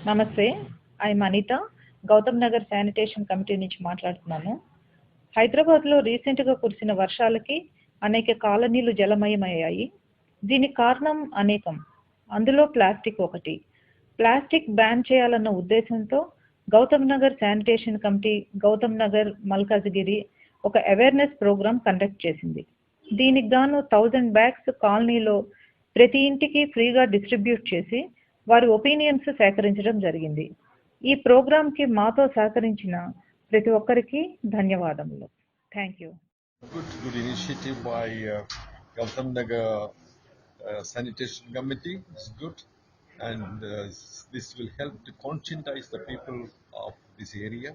నమస్తే, I'm Anita, Gautam Nagar sanitation committee నుంచి మాట్లాడుతున్నాను. హైదరాబాద్లో రీసెంట్గా కురిసిన వర్షాలకి అనేక కాలనీలు జలమయమయ్యాయి. దీనికి కారణం అనేకం. అందులో ప్లాస్టిక్ ఒకటి. ప్లాస్టిక్ బ్యాన్ చేయాలన్న ఉద్దేశంతో గౌతమ్ నగర్ శానిటేషన్ కమిటీ గౌతమ్ నగర్ మల్కాజ్గిరి ఒక అవేర్నెస్ ప్రోగ్రామ్ కండక్ట్ చేసింది. దీనికి గాను 1000 బ్యాగ్స్ కాలనీలో ప్రతి ఇంటికి ఫ్రీగా డిస్ట్రిబ్యూట్ చేసి వారి ఒపీనియన్స్ సేకరించడం జరిగింది. ఈ ప్రోగ్రామ్కి మాతో సహకరించిన ప్రతి ఒక్కరికి ధన్యవాదములు. Thank you. Good initiative by Gautam Nagar Sanitation Committee. It's good, and this will help to conscientize the people of this area.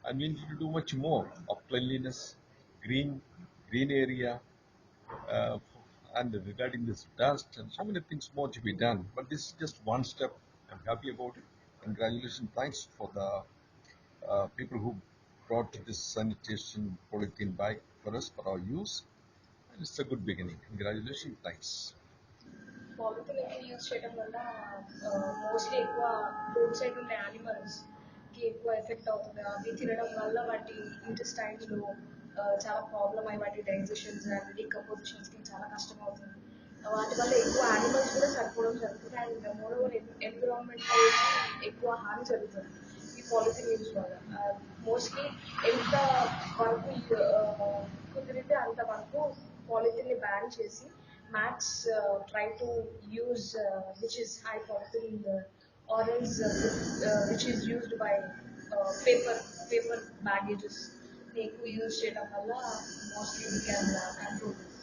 And we need to do much more of cleanliness, green area, uh, and regarding this dust and so many things more to be done. But this is just one step. I'm happy about it. Congratulations, thanks for the people who brought this sanitation polythene bag for us for our use. And it's a good beginning. Congratulations, thanks. Polythene use చేయడం వల్ల mostly ఎక్కువ road side ఉండే యానిమల్స్కి ఎక్కువ effect అవుతుంది. అవి తినడం వల్ల వాటి ఇంటెస్టైన్స్లో చాలా ప్రాబ్లమ్ అయ్యి వాటి డైజెషన్స్ అండ్ డీకంపోజిషన్స్కి చాలా కష్టం అవుతుంది. వాటి వల్ల ఎక్కువ యానిమల్స్ కూడా చనిపోవడం జరుగుతుంది అండ్ మోరోవర్ ఎన్విరాన్మెంట్కి ఎక్కువ హాని జరుగుతుంది ఈ పాలిథిన్ యూజ్ వల్ల. మోస్ట్లీ ఎంత వరకు కుదిరితే అంతవరకు పాలిథిన్ని బ్యాన్ చేసి max try to use which is high polythene or else which is used by paper baggages ఎక్కువ యూజ్ చేయడం వల్ల mostly we can control this.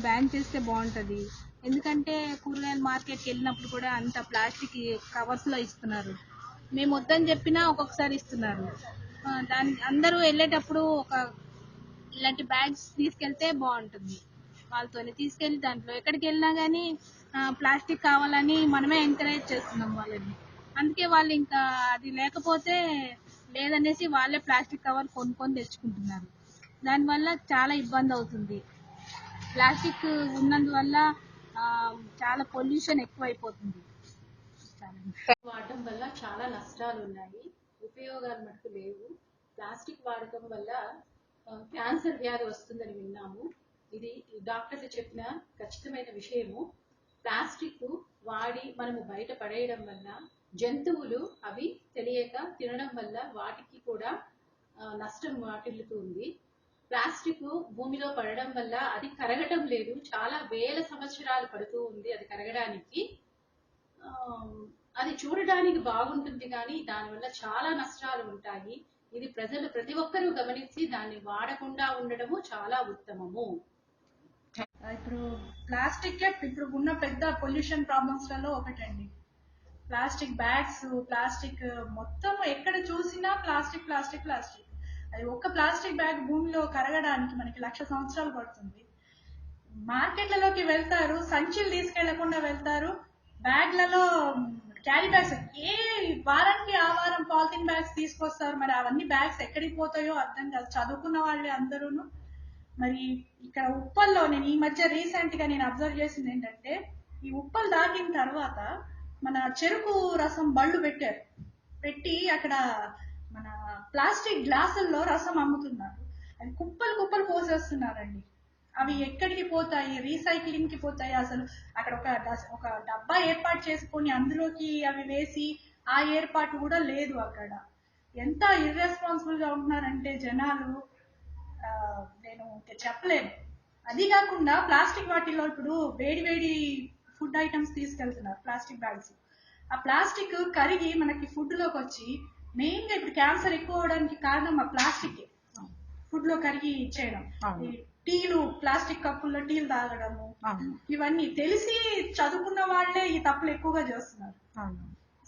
Ban చేస్తే బాగుంటుంది. ఎందుకంటే కూరగాయల మార్కెట్కి వెళ్ళినప్పుడు కూడా అంత ప్లాస్టిక్ కవర్స్లో ఇస్తున్నారు. మేము వద్దని చెప్పినా ఒక్కొక్కసారి ఇస్తున్నారు. దాని అందరూ వెళ్ళేటప్పుడు ఇలాంటి బ్యాగ్స్ తీసుకెళ్తే బాగుంటుంది. వాళ్ళతోనే తీసుకెళ్ళి దాంట్లో ఎక్కడికి వెళ్ళినా కానీ ప్లాస్టిక్ కావాలని మనమే ఎంకరేజ్ చేస్తున్నాం వాళ్ళని. అందుకే వాళ్ళు ఇంకా అది లేకపోతే లేదనేసి వాళ్ళే ప్లాస్టిక్ కవర్ కొనుక్కొని తెచ్చుకుంటున్నారు. దానివల్ల చాలా ఇబ్బంది అవుతుంది. ప్లాస్టిక్ ఉన్నందువల్ల చాలా పొల్యూషన్ ఎక్కువైపోతుంది. వాడటం వల్ల చాలా నష్టాలు ఉన్నాయి, ఉపయోగాలు మటుకు లేవు. ప్లాస్టిక్ వాడటం వల్ల క్యాన్సర్ వ్యాధి వస్తుందని విన్నాము. ఇది డాక్టర్లు చెప్పిన ఖచ్చితమైన విషయము. ప్లాస్టిక్ వాడి మనము బయట పడేయడం వల్ల జంతువులు అవి తెలియక తినడం వల్ల వాటికి కూడా నష్టం వాటిల్లుతుంది. ప్లాస్టిక్ భూమిలో పడడం వల్ల అది కరగటం లేదు, చాలా వేల సంవత్సరాలు పడుతూ ఉంది అది కరగడానికి. అది చూడడానికి బాగుంటుంది కానీ దానివల్ల చాలా నష్టాలు ఉంటాయి. ఇది ప్రతి ఒక్కరూ గమనించి దాన్ని వాడకుండా ఉండడము చాలా ఉత్తమము. ఇప్పుడు ప్లాస్టిక్ ఇప్పుడు ఉన్న పెద్ద పొల్యూషన్ ప్రాబ్లమ్స్లలో ఒకటండి ప్లాస్టిక్ బ్యాగ్స్. ప్లాస్టిక్ మొత్తం ఎక్కడ చూసినా ప్లాస్టిక్ ప్లాస్టిక్ ప్లాస్టిక్. అది ఒక్క ప్లాస్టిక్ బ్యాగ్ భూమిలో కరగడానికి మనకి 1,00,000 సంవత్సరాలు పడుతుంది. మార్కెట్లలోకి వెళ్తారు, సంచులు తీసుకెళ్లకుండా వెళ్తారు, బ్యాగ్లలో క్యారీ బ్యాగ్స్ ఏ వారానికి ఆ వారం పాలిథిన్ బ్యాగ్స్ తీసుకొస్తారు. మరి అవన్నీ బ్యాగ్స్ ఎక్కడికి పోతాయో అర్థం కాదు. చదువుకున్న వాళ్ళే అందరూను. మరి ఇక్కడ ఉప్పల్లో నేను ఈ మధ్య రీసెంట్ గా నేను అబ్జర్వ్ చేసింది ఏంటంటే, ఈ ఉప్పల్ దాటిన తర్వాత మన చెరుకు రసం బళ్ళు పెట్టి అక్కడ మన ప్లాస్టిక్ గ్లాసుల్లో రసం అమ్ముతున్నారు. అది కుప్పలు పోసేస్తున్నారండి. అవి ఎక్కడికి పోతాయి? రీసైక్లింగ్ కి పోతాయి. అసలు అక్కడ ఒక డబ్బా ఏర్పాటు చేసుకొని అందులోకి అవి వేసి ఆ ఏర్పాటు కూడా లేదు అక్కడ. ఎంత ఇర్రెస్పాన్సిబుల్ గా ఉంటున్నారంటే జనాలు నేను చెప్పలేను. అది కాకుండా ప్లాస్టిక్ వాటిల్లో ఇప్పుడు వేడి ఫుడ్ ఐటమ్స్ తీసుకెళ్తున్నారు ప్లాస్టిక్ బ్యాగ్స్. ఆ ప్లాస్టిక్ కరిగి మనకి ఫుడ్ లోకి వచ్చి మెయిన్ గా ఇప్పుడు క్యాన్సర్ ఎక్కువ అవడానికి కారణం ఆ ప్లాస్టిక్ ఫుడ్ లో కరిగి ఇచ్చేయడం. టీలు ప్లాస్టిక్ కప్పుల్లో టీలు తాగడము, ఇవన్నీ తెలిసి చదువుకున్న వాళ్ళే ఈ తప్పులు ఎక్కువగా చేస్తున్నారు.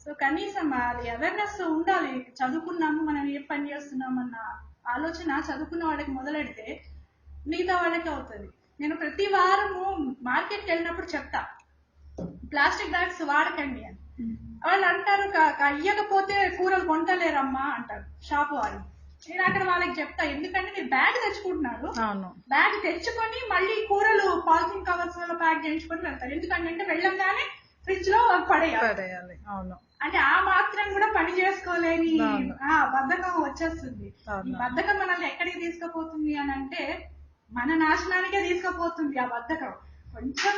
సో కనీసం అది అవేర్నెస్ ఉండాలి. చదువుకున్నాము, మనం ఏ పని చేస్తున్నామన్న ఆలోచన చదువుకున్న వాళ్ళకి మొదలెడితే మిగతా వాళ్ళకి అవుతుంది. నేను ప్రతి వారము మార్కెట్కి వెళ్ళినప్పుడు చెప్తా ప్లాస్టిక్ బ్యాగ్స్ వాడకండి అని. వాళ్ళు అంటారు ఇయ్యకపోతే కూరలు కొంటలేరమ్మా అంటారు షాపు వాళ్ళు. నేను అక్కడ వాళ్ళకి చెప్తా, ఎందుకంటే మీరు బ్యాగ్ తెచ్చుకుంటున్నారు, బ్యాగ్ తెచ్చుకొని మళ్ళీ కూరలు పాలిథిన్ కవర్స్ లో ప్యాక్ చేయించుకొని వెళ్తారు. ఎందుకంటే వెళ్ళంగానే ఫ్రిడ్జ్ లో పడేయాలి. పడేయాలి. అవును. అంటే ఆ మాత్రం కూడా పని చేసుకోలేని అవును. బద్ధకం వచ్చేస్తుంది. ఈ అవును. బద్ధకం మనల్ని ఎక్కడికి తీసుకుపోతుంది అని అంటే మన నాశనానికే తీసుకుపోతుంది ఆ బద్ధకం. కొంచెం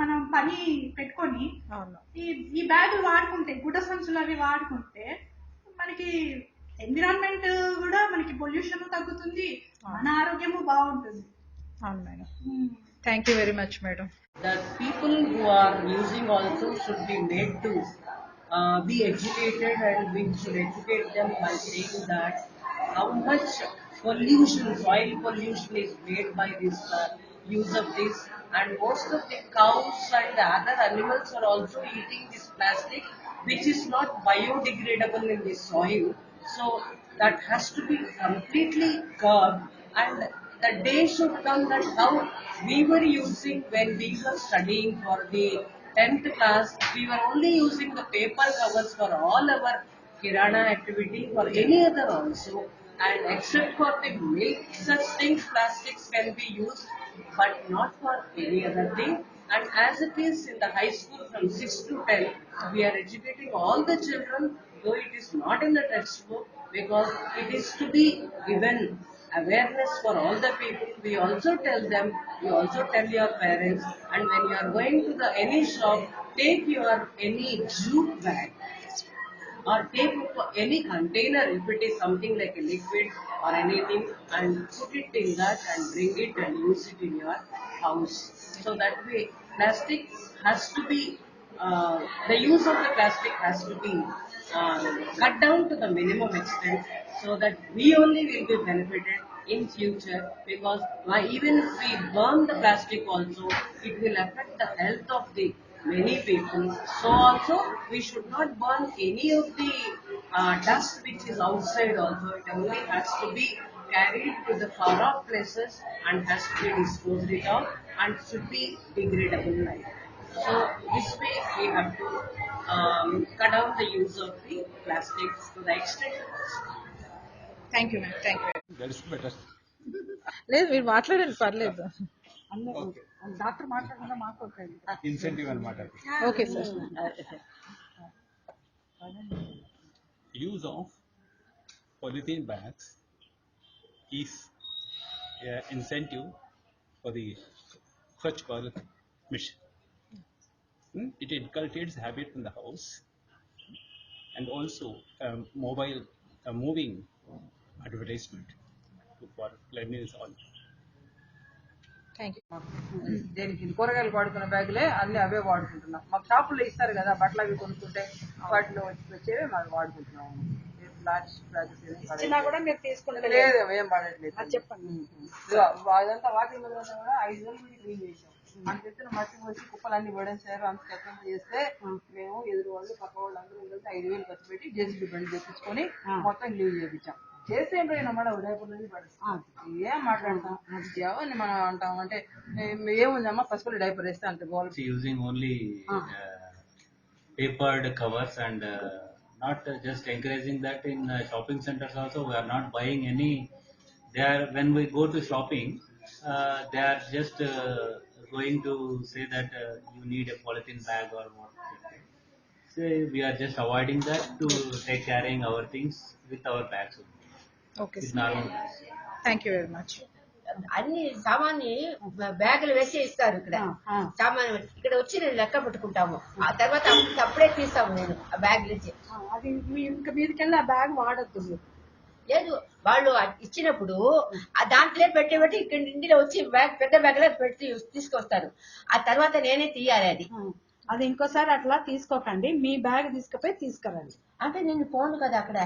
మనం పని పెట్టుకొని అవును. ఈ బ్యాగులు వాడుకుంటే, గుడ్డ సంచులు అవి వాడుకుంటే మనకి ఎన్విరాన్మెంట్ కూడా, మనకి పొల్యూషన్ తగ్గుతుంది, మన ఆరోగ్యము బాగుంటుంది. అవును madam. Thank you very much madam. That people who are using also should be made to be educated, and we should educate them by saying that how much pollution, soil pollution is made by this use of this, and most of the cows and the other animals are also eating this plastic which is not biodegradable in the soil. So that has to be completely curbed, and the day should come that how we were using when we were studying for the 10th class, we were only using the paper covers for all our kirana activity, for any other also, and except for the milk, such things plastics can be used, but not for any other thing. And as it is in the high school from 6 to 10, we are educating all the children, though it is not in the textbook, because it is to be given awareness for all the people. We also tell them, we also tell your parents, and when you are going to the any shop, take your any jute bag or take any container if it is something like a liquid or anything, and put it in that and bring it and use it in your house. So that way plastic has to be the use of the plastic has to be cut down to the minimum extent, so that we only will be benefited in future, because even if we burn the plastic also, it will affect the health of the many people. So also we should not burn any of the dust which is outside also. It only has to be carried to the far off places and has to be disposed it out, and should be degradable like that. So this way we have to cut down the use of the plastics to the extent possible. Thank you madam. Thank you. That is better. లేదు మీరు మాట్లాడండి, పర్లేదు. Okay. Doctor మాట్లాడకుండా మాకు Incentive and matter. Okay sir. Use of polythene bags is an incentive for the Swachh Bharat mission. It inculcates habit in the house, and also moving advertisement for cleanliness on. Thank you. దేనికి కూరగాయలు వాడుకున్న బ్యాగులే అన్ని అవే వాడుకుంటున్నాం. మాకు షాపుల్లో ఇస్తారు కదా బట్టలు అవి కొనుక్కుంటే, వాటిలో వచ్చేవే మనం వాడుకుంటున్నాము. లేదు ఏం పడట్లేదు. చెప్పండి. అదంతా వాకింగ్ కూడా 5 రోజులు క్లీన్ చేసాం. అంత ఎత్తున మట్టి వచ్చి కుప్పలన్నీ పడేసారు. అంత చెత్త చేస్తే మేము ఎదురు వాళ్ళు పక్క వాళ్ళు అందరూ కలిసి 5,000 ఖర్చు పెట్టి జేసీబీ బండి తెప్పించుకొని మొత్తం క్లీన్ చేయించాం. చేసేం పోయినా మేడం డైపర్లు పడేస్తాం. ఏం మాట్లాడతాం, ఎవరిని మనం అంటాం అంటే ఏముందమ్మా పసుపులు డైపర్ వేస్తే అంత బాగుంది. Using only papered covers, and not just encouraging that in shopping centers also. We are not buying any. They are, when we go to shopping, they are just going to say that you need a polythene bag or what. So we are just avoiding that to take carrying our things with our bags. Okay It's sir. normal. Thank you very much. అన్ని సామాన్ని బ్యాగులు వేసి ఇస్తారు. ఇక్కడ సామాన్ ఇక్కడ వచ్చి నేను లెక్క పెట్టుకుంటాము. ఆ తర్వాత అప్పుడే తీస్తాము నేను ఆ బ్యాగ్ నుంచి. అది ఇంకా మీదకెళ్ళి ఆ బ్యాగ్ వాడద్దు. లేదు, వాళ్ళు ఇచ్చినప్పుడు ఆ దాంట్లో పెట్టి ఇక్కడ ఇంటిలో వచ్చి బ్యాగ్ పెద్ద బ్యాగ్ లో పెట్టి తీసుకొస్తారు. ఆ తర్వాత నేనే తీయాలి అది. అది ఇంకోసారి అట్లా తీసుకోకండి, మీ బ్యాగ్ తీసుకుపోయి తీసుకురండి. అంటే నేను పోను కదా అక్కడ.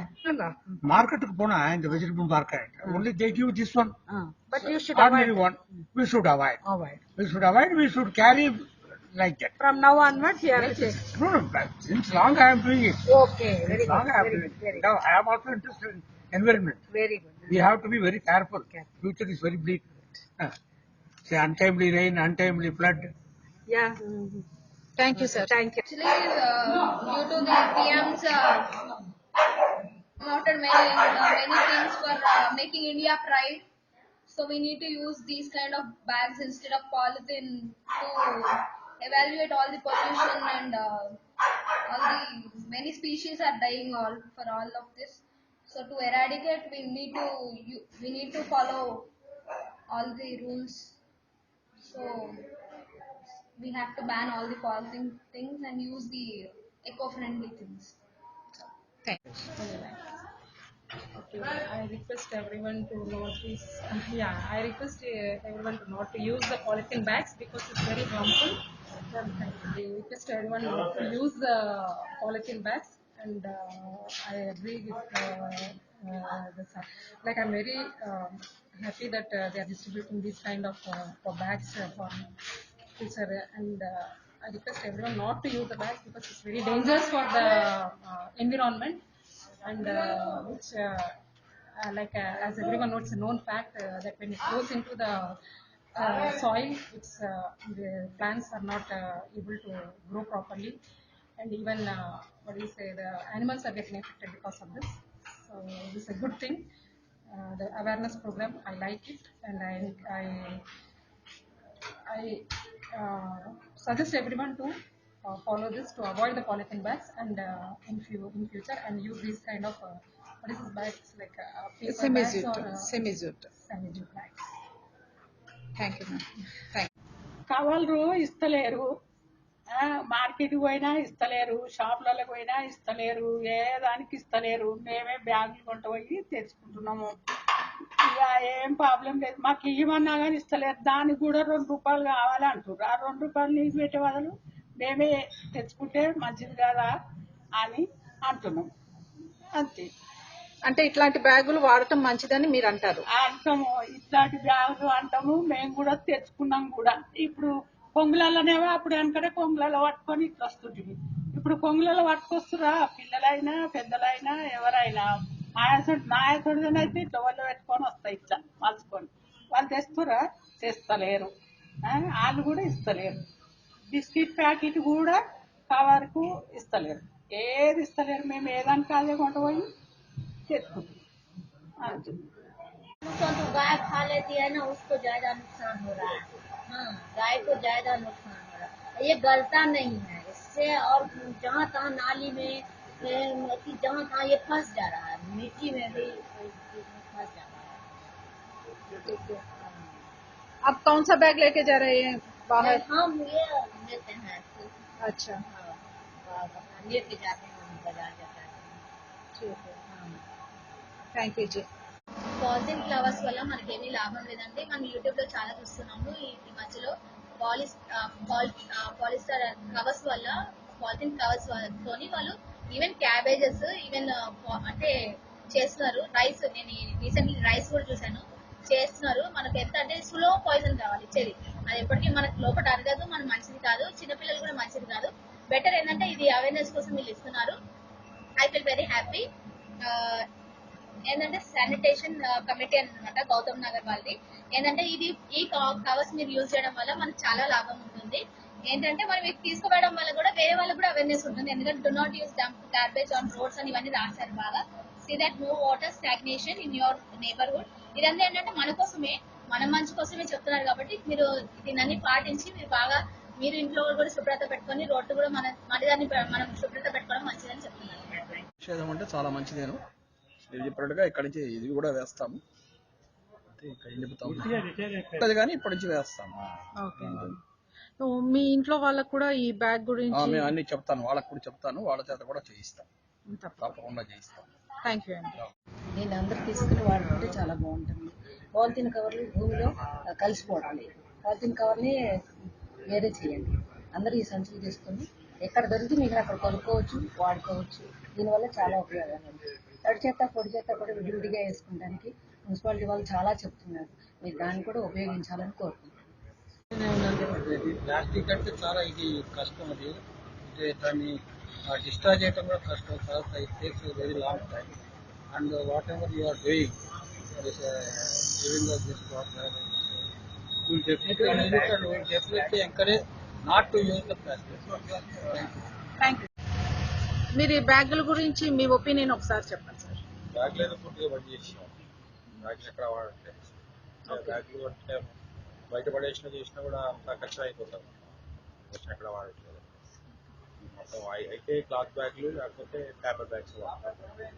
మార్కెట్ కు పోనా in the vegetable market, only they give this one, But you should ordinary one. We should avoid. We should carry like that. From now onwards you have to take. No, since long I am doing it. Okay, very Long I am good. doing it. Now I am also interested in environment. Very good. We have to be very careful. Future is very bleak. Say untimely rain, untimely flood. Yeah. Thank you sir. Thank you. Actually, due to the PM's promoted many things for making India pride, so we need to use these kind of bags instead of polythene to evaluate all the pollution and all the many species are dying all for all of this. So to eradicate, we need to follow all the rules. So we have to ban all the polythene things and use the eco-friendly things. Thanks. Okay, I request everyone to not use. I request everyone to not to use the polythene bags because it's very harmful. I request everyone not to use the polythene bags, and I agree with like I'm very happy that they are distributing these kind of bags for future, and I request everyone not to use the bags because it's very dangerous for the environment, and which as everyone knows, it's a known fact that when it goes into the soil, the plants are not able to grow properly, and even the animals are getting affected because of this. So this is a good thing. The awareness program, I like it, and I suggest everyone to follow this to avoid the polythene bags, and in future and use these kind of what is this bags, like paper bags or Semi-jute. semi-jute bags. Thank you, ma'am. Thank you. కవర్లు ఇస్తలేరు, మార్కెట్కి పోయినా ఇస్తలేరు, షాపులకు పోయినా ఇస్తలేరు, ఏ దానికి ఇస్తలేరు. మేమే బ్యాగులు కొంట పోయి తెచ్చుకుంటున్నాము. ఇక ఏం ప్రాబ్లం లేదు, మాకు ఇవ్వమన్నా కానీ ఇస్తలేరు. దానికి కూడా ₹2 కావాలి అంటారు. ఆ ₹2 నీకు పెట్టే బదులు మేమే తెచ్చుకుంటే మంచిది కదా అని అంటున్నాం, అంతే. అంటే ఇట్లాంటి బ్యాగులు వాడటం మంచిదని మీరు అంటారు. అంటాము, ఇట్లాంటి బ్యాగులు అంటాము. మేము కూడా తెచ్చుకున్నాం కూడా. ఇప్పుడు కొంగులలోనేమో అప్పుడు వెనకనే కొంగులలో పట్టుకొని ఇట్లా వస్తుంటుంది. ఇప్పుడు కొంగులలో పట్టుకొస్తురా పిల్లలైనా పెద్దలైనా ఎవరైనా. నాయకుడినైతే ఇట్లా వాళ్ళు పెట్టుకొని వస్తాయి, ఇట్లా మలుచుకొని. వాళ్ళు తెస్తురా, తెస్తలేరు. వాళ్ళు కూడా ఇస్తలేరు. బిస్కెట్ ప్యాకెట్ కూడా కవర్కు ఇస్తలేరు, ఏది ఇస్తలేరు. మేము ఏదానికి అదే కొంట పోయి तो गाय खा लेती है ना, उसको ज्यादा नुकसान हो रहा है। हाँ, गाय को ज्यादा नुकसान हो रहा है। ये गलता नहीं है इससे, और जहाँ तहाँ नाली में जहाँ तहाँ ये फंस जा रहा है, मिट्टी में भी फंस जा रहा है। आप कौन सा बैग लेके जा रहे हैं बाहर? हम ये लेते हैं। अच्छा, लेके जाते हैं, हम बाजार जाते हैं। ठीक है, thank you ji. Polythene flowers వల్ల మనకేమీ లాభం లేదండి. మనం యూట్యూబ్లో చాలా చూస్తున్నాము ఈ మధ్యలో. పాలిస్టర్ కవర్స్ వల్ల, పాలిథిన్ కవర్స్ తోని వాళ్ళు ఈవెన్ క్యాబేజెస్ ఈవెన్ అంటే చేస్తున్నారు. రైస్, నేను రీసెంట్లీ రైస్ కూడా చూశాను, చేస్తున్నారు. మనకి ఎంత అంటే స్లో పాయిజన్ కావాలి ఇచ్చేది, అది ఎప్పటికీ మనకు లోపల అరగదు, మన మంచిది కాదు, చిన్నపిల్లలు కూడా మంచిది కాదు. బెటర్ ఏంటంటే ఇది అవేర్నెస్ కోసం వీళ్ళు ఇస్తున్నారు. I feel very happy. ఏంటంటే శానిటేషన్ కమిటీ అన్నమాట, గౌతమ్ నగర్ వాళ్ళది. ఏంటంటే ఈ కవర్స్ మీరు యూజ్ చేయడం వల్ల మనకు చాలా లాభం ఉంటుంది. ఏంటంటే మనం ఇది తీసుకుపోవడం వల్ల కూడా వేరే వాళ్ళకి కూడా అవేర్నెస్ ఉంటుంది. ఎందుకంటే do not use dump garbage on roads అని ఇవన్నీ రాశారు బాగా. See that no water stagnation in your neighbourhood. ఇదంతా ఏంటంటే మన కోసమే, మన మంచి కోసమే చెప్తున్నారు. కాబట్టి మీరు దీన్ని పాటించి మీరు ఇంట్లో కూడా శుభ్రత పెట్టుకొని, రోడ్డు కూడా మనదాన్ని మనం శుభ్రత పెట్టుకోవడం మంచిదని చెప్తున్నారు. నిషేధం అంటే చాలా మంచిదేను. మీరు చెప్పినట్టుగా ఇక్కడి నుంచి ఇది కూడా వేస్తాము, ఇక్కడ చెప్తాము కానీ ఇప్పటి నుంచి వేస్తాము. ఓకే అండి. మీ ఇంట్లో వాళ్ళకు కూడా ఈ బ్యాగ్ గురించి మేము అన్ని చెప్తాను, వాళ్ళకు కూడా చెప్తాను, వాళ్ళ చేత కూడా చేయిస్తాం, తప్పకుండా చేయిస్తాం. థ్యాంక్ యూ అండి. నేను అందరూ తీసుకుని వాడుకుంటే చాలా బాగుంటుంది. పాలిథిన్ కవర్లు భూమిలో కలిసిపోవడం లేదు. పాలిథిన్ కవర్ని వేరే చేయండి. అందరూ ఈ సంచులు తీసుకొని ఎక్కడ దొరికి మీరు అక్కడ కొనుక్కోవచ్చు, వాడుకోవచ్చు. దీనివల్ల చాలా ఉపయోగాలు ఉంటాయి. తడి చెత్త పొడి చెత్త కూడా విడివిడిగా వేసుకోవడానికి మున్సిపాలిటీ వాళ్ళు చాలా చెప్తున్నారు. మీరు దాన్ని కూడా ఉపయోగించాలని కోరుకుంటున్నాను. ప్లాస్టిక్ అంటే చాలా ఇది కష్టం. అది అంటే దాన్ని డిస్ట్రాయ్ చేయడం కూడా కష్టం. తర్వాత it takes very long time. And whatever you are doing giving us this water, you will definitely use it and we will definitely encourage not to use the plastic. Thank you. మీరు ఈ బ్యాగుల గురించి మీ opinion ఒకసారి చెప్పండి sir. బ్యాగ్లు పూర్తిగా బంద్ చేసాం. బ్యాగ్లు ఎక్కడ వాడంటే బ్యాగ్లు అంటే బయట పడేసినా చేసినా కూడా అంతా కష్టం అయిపోతాం. ఆల్మోస్ట్ ఎక్కడ వాడట్లేదు. మొత్తం అయితే క్లాత్ బ్యాగ్లు లేకపోతే పేపర్ బ్యాగ్స్ వాడతాం.